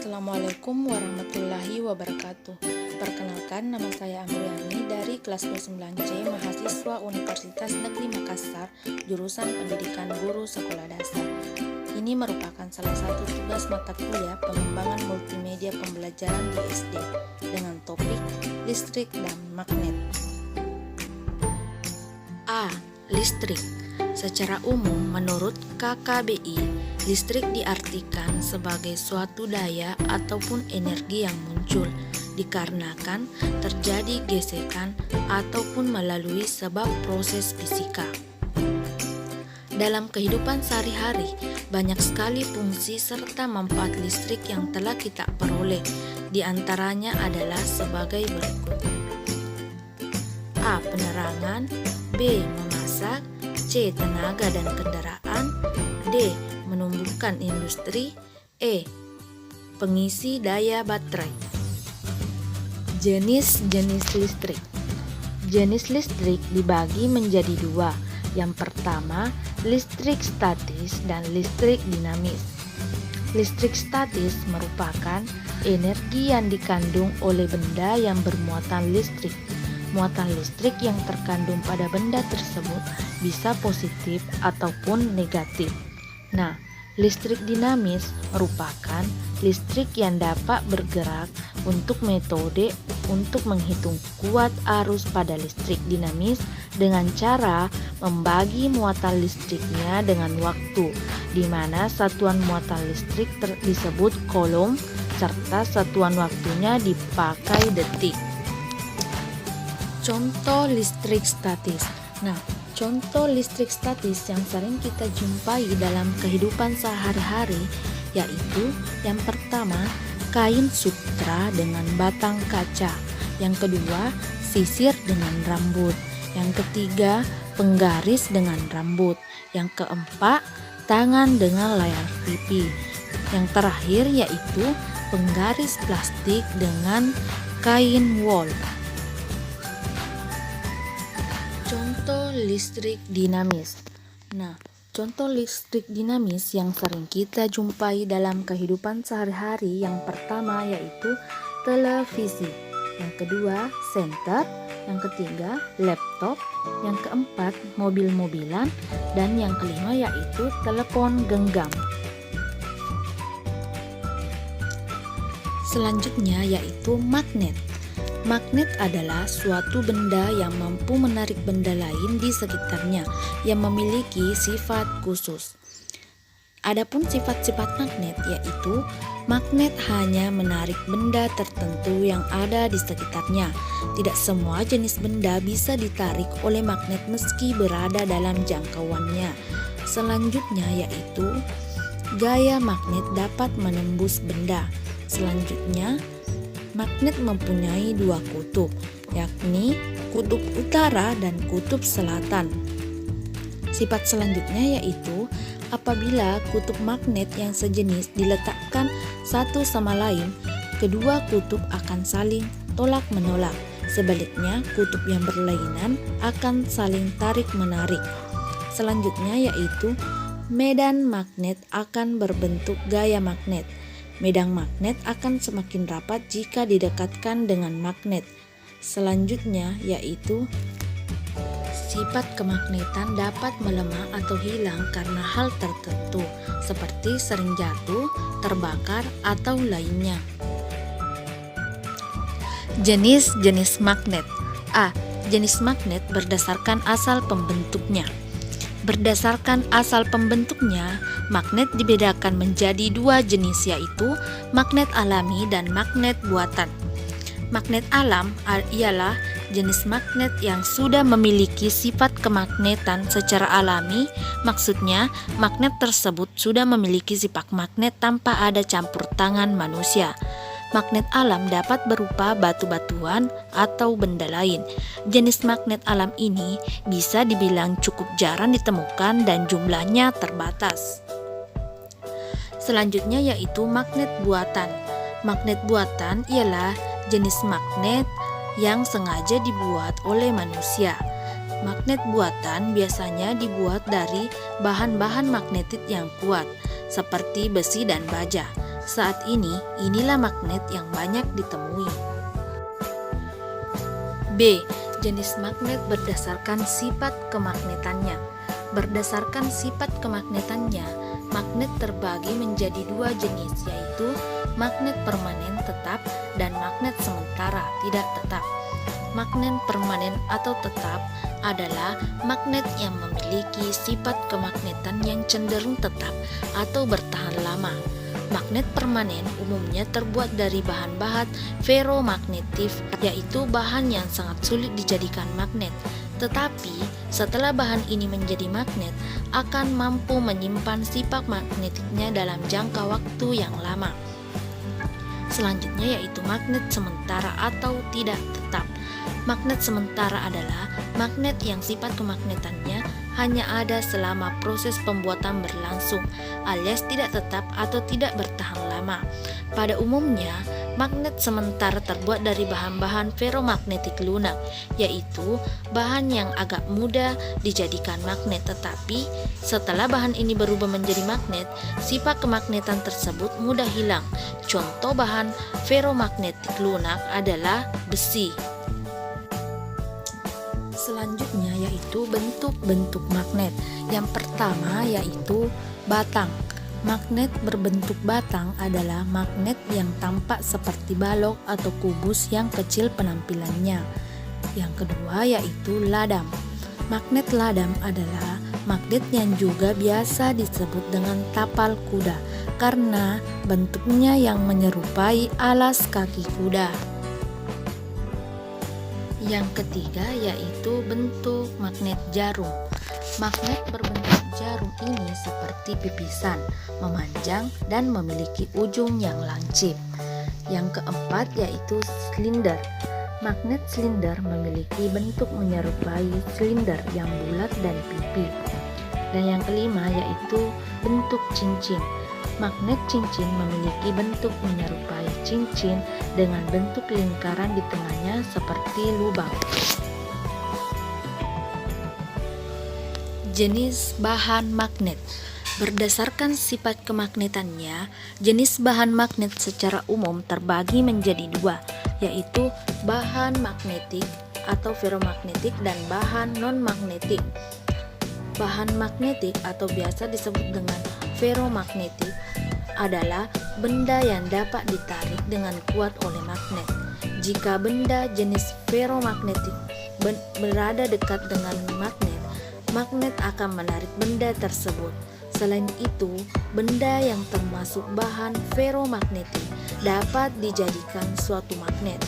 Assalamualaikum warahmatullahi wabarakatuh. Perkenalkan, nama saya Amriani dari kelas 29C, mahasiswa Universitas Negeri Makassar, jurusan Pendidikan Guru Sekolah Dasar. Ini merupakan salah satu tugas mata kuliah pengembangan multimedia pembelajaran di SD dengan topik listrik dan magnet. A. Listrik. Secara umum, menurut KKBI, listrik diartikan sebagai suatu daya ataupun energi yang muncul dikarenakan terjadi gesekan ataupun melalui sebab proses fisika. Dalam kehidupan sehari-hari, banyak sekali fungsi serta manfaat listrik yang telah kita peroleh. Di antaranya adalah sebagai berikut. A. Penerangan. B. Memasak. C. Tenaga dan kendaraan. D. Menumbuhkan industri. E. Pengisi daya baterai. Jenis-jenis listrik. Jenis listrik dibagi menjadi dua. Yang pertama, listrik statis dan listrik dinamis. Listrik statis merupakan energi yang dikandung oleh benda yang bermuatan listrik. Muatan listrik yang terkandung pada benda tersebut bisa positif ataupun negatif. Nah, listrik dinamis merupakan listrik yang dapat bergerak untuk metode untuk menghitung kuat arus pada listrik dinamis dengan cara membagi muatan listriknya dengan waktu, di mana satuan muatan listrik disebut coulomb serta satuan waktunya dipakai detik. Contoh listrik statis. Nah, contoh listrik statis yang sering kita jumpai dalam kehidupan sehari-hari yaitu yang pertama, kain sutra dengan batang kaca. Yang kedua, sisir dengan rambut. Yang ketiga, penggaris dengan rambut. Yang keempat, tangan dengan layar pipi. Yang terakhir yaitu penggaris plastik dengan kain wol. Contoh listrik dinamis. Nah, contoh listrik dinamis yang sering kita jumpai dalam kehidupan sehari-hari yang pertama yaitu televisi, yang kedua senter, yang ketiga laptop, yang keempat mobil-mobilan, dan yang kelima yaitu telepon genggam. Selanjutnya yaitu magnet. Magnet adalah suatu benda yang mampu menarik benda lain di sekitarnya yang memiliki sifat khusus. Adapun sifat-sifat magnet yaitu magnet hanya menarik benda tertentu yang ada di sekitarnya. Tidak semua jenis benda bisa ditarik oleh magnet meski berada dalam jangkauannya. Selanjutnya yaitu gaya magnet dapat menembus benda. Selanjutnya, magnet mempunyai dua kutub, yakni kutub utara dan kutub selatan. Sifat selanjutnya yaitu apabila kutub magnet yang sejenis diletakkan satu sama lain, kedua kutub akan saling tolak-menolak. Sebaliknya, kutub yang berlainan akan saling tarik-menarik. Selanjutnya yaitu medan magnet akan berbentuk gaya magnet. Medan magnet akan semakin rapat jika didekatkan dengan magnet. Selanjutnya yaitu sifat kemagnetan dapat melemah atau hilang karena hal tertentu seperti sering jatuh, terbakar, atau lainnya. Jenis-jenis magnet. A. Jenis magnet berdasarkan asal pembentuknya. Berdasarkan asal pembentuknya, magnet dibedakan menjadi dua jenis yaitu magnet alami dan magnet buatan. Magnet alam ialah jenis magnet yang sudah memiliki sifat kemagnetan secara alami, maksudnya magnet tersebut sudah memiliki sifat magnet tanpa ada campur tangan manusia. Magnet alam dapat berupa batu-batuan atau benda lain. Jenis magnet alam ini bisa dibilang cukup jarang ditemukan dan jumlahnya terbatas. Selanjutnya yaitu magnet buatan. Magnet buatan ialah jenis magnet yang sengaja dibuat oleh manusia. Magnet buatan biasanya dibuat dari bahan-bahan magnetit yang kuat, seperti besi dan baja. Saat ini, inilah magnet yang banyak ditemui. B. Jenis magnet berdasarkan sifat kemagnetannya. Berdasarkan sifat kemagnetannya, magnet terbagi menjadi dua jenis, yaitu magnet permanen tetap dan magnet sementara tidak tetap. Magnet permanen atau tetap adalah magnet yang memiliki sifat kemagnetan yang cenderung tetap atau bertahan lama. Magnet permanen umumnya terbuat dari bahan-bahan ferromagnetif, yaitu bahan yang sangat sulit dijadikan magnet. Tetapi setelah bahan ini menjadi magnet, akan mampu menyimpan sifat magnetiknya dalam jangka waktu yang lama. Selanjutnya yaitu magnet sementara atau tidak tetap. Magnet sementara adalah magnet yang sifat kemagnetannya hanya ada selama proses pembuatan berlangsung, alias tidak tetap atau tidak bertahan lama. Pada umumnya, magnet sementara terbuat dari bahan-bahan ferromagnetik lunak, yaitu bahan yang agak mudah dijadikan magnet, tetapi setelah bahan ini berubah menjadi magnet, sifat kemagnetan tersebut mudah hilang. Contoh bahan ferromagnetik lunak adalah besi. Selanjutnya yaitu bentuk-bentuk magnet. Yang pertama yaitu batang. Magnet berbentuk batang adalah magnet yang tampak seperti balok atau kubus yang kecil penampilannya. Yang kedua yaitu ladam. Magnet ladam adalah magnet yang juga biasa disebut dengan tapal kuda karena bentuknya yang menyerupai alas kaki kuda. Yang ketiga yaitu bentuk magnet jarum. Magnet berbentuk jarum ini seperti pipisan, memanjang dan memiliki ujung yang lancip. Yang keempat yaitu silinder. Magnet silinder memiliki bentuk menyerupai silinder yang bulat dan pipi. Dan yang kelima yaitu bentuk cincin. Magnet cincin memiliki bentuk menyerupai cincin dengan bentuk lingkaran di tengahnya seperti lubang. Jenis bahan magnet. Berdasarkan sifat kemagnetannya, jenis bahan magnet secara umum terbagi menjadi dua, yaitu bahan magnetik atau ferromagnetik dan bahan non-magnetik. Bahan magnetik atau biasa disebut dengan ferromagnetik adalah benda yang dapat ditarik dengan kuat oleh magnet. Jika benda jenis ferromagnetik berada dekat dengan magnet, magnet akan menarik benda tersebut. Selain itu, benda yang termasuk bahan ferromagnetik dapat dijadikan suatu magnet.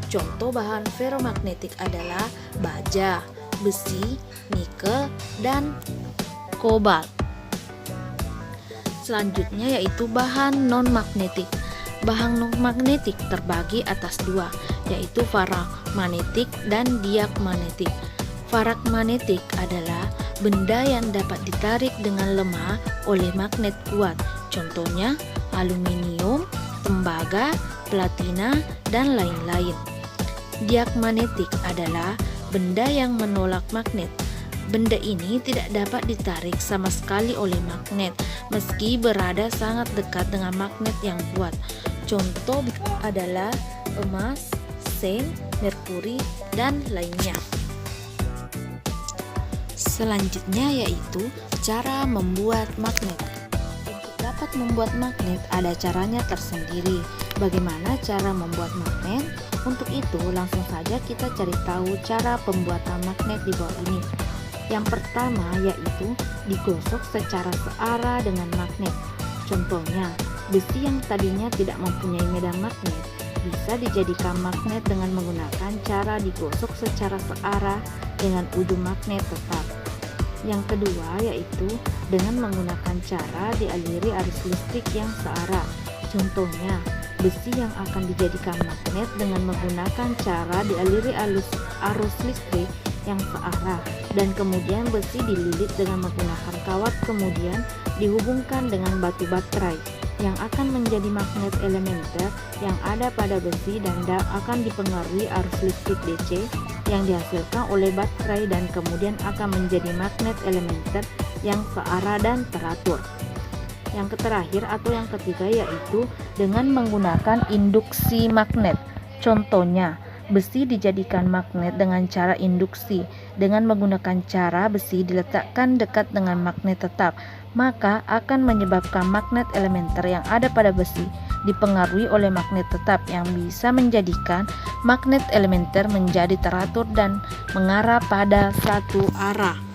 Contoh bahan ferromagnetik adalah baja, besi, nikel, dan kobalt. Selanjutnya yaitu bahan non-magnetik. Bahan non-magnetik terbagi atas dua, yaitu paramagnetik dan diamagnetik. Paramagnetik adalah benda yang dapat ditarik dengan lemah oleh magnet kuat. Contohnya aluminium, tembaga, platina, dan lain-lain. Diamagnetik adalah benda yang menolak magnet. Benda ini tidak dapat ditarik sama sekali oleh magnet meski berada sangat dekat dengan magnet yang kuat. Contoh adalah emas, zen, merkuri, dan lainnya. Selanjutnya yaitu cara membuat magnet. Untuk dapat membuat magnet ada caranya tersendiri. Bagaimana cara membuat magnet? Untuk itu langsung saja kita cari tahu cara pembuatan magnet di bawah ini. Yang pertama yaitu digosok secara searah dengan magnet. Contohnya, besi yang tadinya tidak mempunyai medan magnet bisa dijadikan magnet dengan menggunakan cara digosok secara searah dengan ujung magnet tetap. Yang kedua yaitu dengan menggunakan cara dialiri arus listrik yang searah. Contohnya, besi yang akan dijadikan magnet dengan menggunakan cara dialiri arus listrik yang searah, dan kemudian besi dililit dengan menggunakan kawat, kemudian dihubungkan dengan batu baterai yang akan menjadi magnet elementer yang ada pada besi dan akan dipengaruhi arus listrik DC yang dihasilkan oleh baterai dan kemudian akan menjadi magnet elementer yang searah dan teratur. Yang terakhir atau yang ketiga yaitu dengan menggunakan induksi magnet. Contohnya, besi dijadikan magnet dengan cara induksi. Dengan menggunakan cara besi diletakkan dekat dengan magnet tetap, maka akan menyebabkan magnet elementer yang ada pada besi dipengaruhi oleh magnet tetap yang bisa menjadikan magnet elementer menjadi teratur dan mengarah pada satu arah.